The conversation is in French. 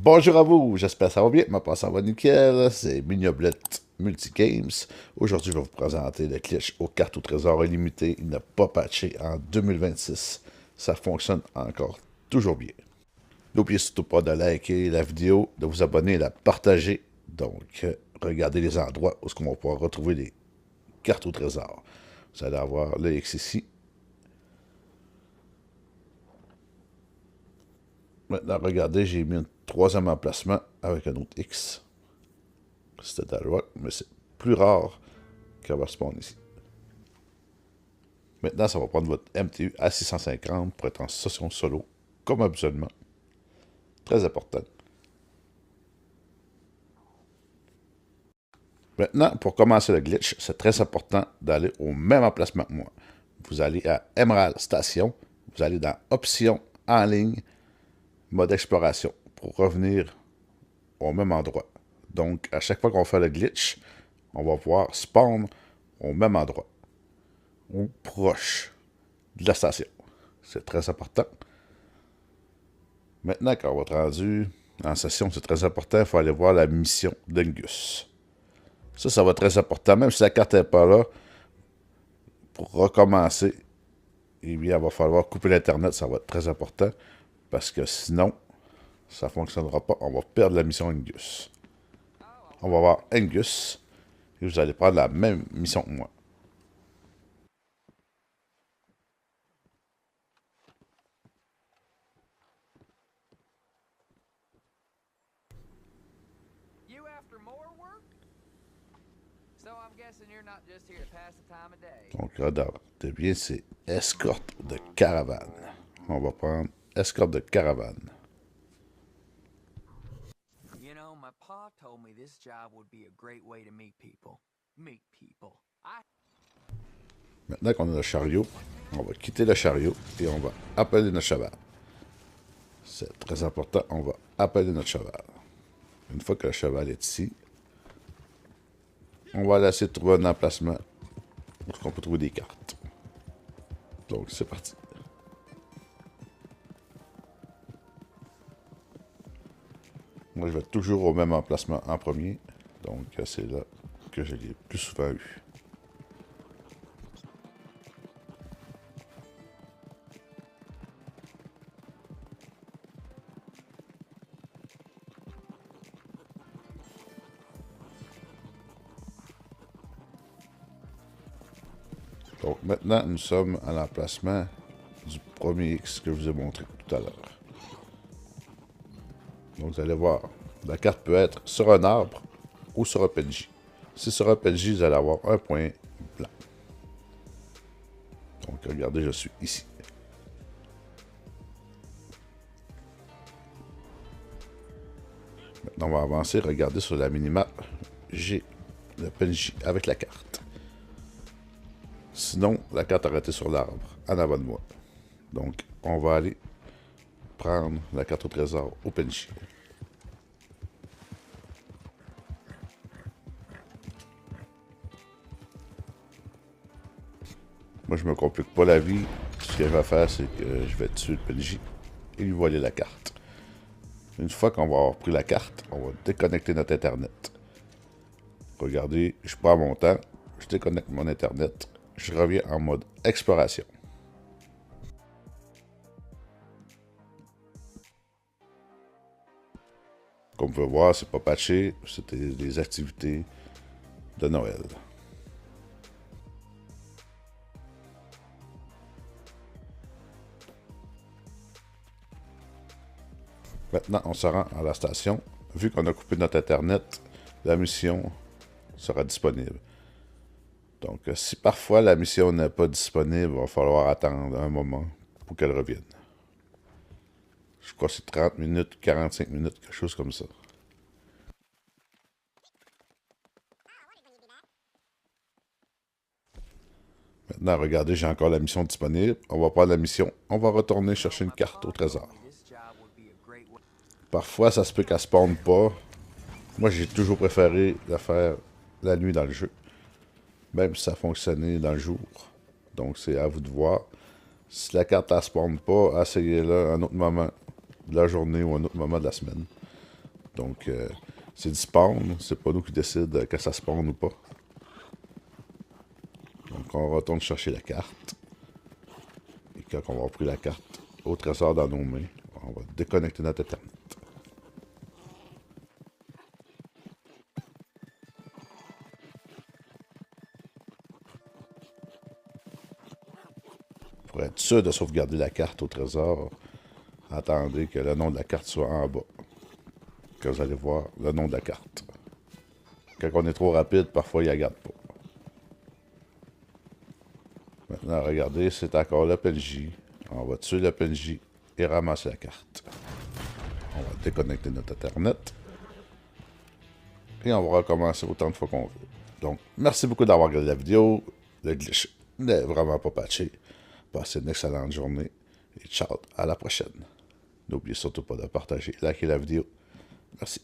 Bonjour à vous, j'espère que ça va bien, ma ça va nickel, c'est Mignoblette Multigames. Aujourd'hui, je vais vous présenter le glitch aux cartes au trésor illimité. Il n'a pas patché en 2026. Ça fonctionne encore toujours bien. N'oubliez surtout pas de liker la vidéo, de vous abonner et de la partager. Donc, regardez les endroits où on va pouvoir retrouver les cartes au trésor. Vous allez avoir le X ici. Maintenant, regardez, j'ai mis un troisième emplacement avec un autre X. C'était à droite, mais c'est plus rare qu'elle va spawn ici. Maintenant, ça va prendre votre MTU à 650 pour être en session solo, comme habituellement. Très important. Maintenant, pour commencer le glitch, c'est très important d'aller au même emplacement que moi. Vous allez à Emerald Station, vous allez dans Options en ligne, mode exploration, pour revenir au même endroit. Donc, à chaque fois qu'on fait le glitch, on va pouvoir spawn au même endroit, ou proche de la station. C'est très important. Maintenant, quand on va être rendu en session, c'est très important, il faut aller voir la mission d'Angus. Ça va être très important, même si la carte n'est pas là, pour recommencer, eh bien, il va falloir couper l'Internet, ça va être très important, parce que sinon, ça ne fonctionnera pas, on va perdre la mission Angus. On va voir Angus, et vous allez prendre la même mission que moi. Donc, regardez bien, c'est escorte de caravane. On va prendre escorte de caravane. You know, my pa told me this job would be a great way to meet people. Maintenant qu'on a le chariot, on va quitter le chariot et on va appeler notre cheval. C'est très important, on va appeler notre cheval. Une fois que le cheval est ici, on va laisser trouver un emplacement où on peut trouver des cartes. Donc, c'est parti. Moi, je vais toujours au même emplacement en premier. Donc, c'est là que je l'ai plus souvent eu. Donc, maintenant, nous sommes à l'emplacement du premier X que je vous ai montré tout à l'heure. Donc, vous allez voir, la carte peut être sur un arbre ou sur un PNJ. Si sur un PNJ, vous allez avoir un point blanc. Donc, regardez, je suis ici. Maintenant, on va avancer. Regardez sur la minimap. J'ai le PNJ avec la carte. Sinon, la carte aurait été sur l'arbre, en avant de moi. Donc, on va aller prendre la carte au trésor au PNJ. Moi, je me complique pas la vie. Ce que je vais faire, c'est que je vais tuer le PNJ et lui voler la carte. Une fois qu'on va avoir pris la carte, on va déconnecter notre Internet. Regardez, je prends mon temps, je déconnecte mon Internet, je reviens en mode exploration. Comme vous pouvez voir, c'est pas patché, c'était des activités de Noël. Maintenant, on se rend à la station. Vu qu'on a coupé notre Internet, la mission sera disponible. Donc, si parfois la mission n'est pas disponible, il va falloir attendre un moment pour qu'elle revienne. Je crois que c'est 30 minutes, 45 minutes, quelque chose comme ça. Maintenant, regardez, j'ai encore la mission disponible. On va prendre la mission. On va retourner chercher une carte au trésor. Parfois, ça se peut qu'elle spawn pas. Moi, j'ai toujours préféré la faire la nuit dans le jeu. Même si ça fonctionnait dans le jour. Donc, c'est à vous de voir. Si la carte ne spawn pas, essayez-la à un autre moment de la journée ou un autre moment de la semaine. Donc, c'est du spawn. C'est pas nous qui décide que ça spawn ou pas. Donc, on retourne chercher la carte. Et quand on va prendre la carte au trésor dans nos mains, on va déconnecter notre Ethernet. Pour être sûr de sauvegarder la carte au trésor, attendez que le nom de la carte soit en bas. Que vous allez voir le nom de la carte. Quand on est trop rapide, parfois il ne la garde pas. Maintenant, regardez, c'est encore le PNJ. On va tuer le PNJ et ramasser la carte. On va déconnecter notre Ethernet. Et on va recommencer autant de fois qu'on veut. Donc, merci beaucoup d'avoir regardé la vidéo. Le glitch n'est vraiment pas patché. Passez une excellente journée. Et ciao, à la prochaine. N'oubliez surtout pas de partager, liker la vidéo. Merci.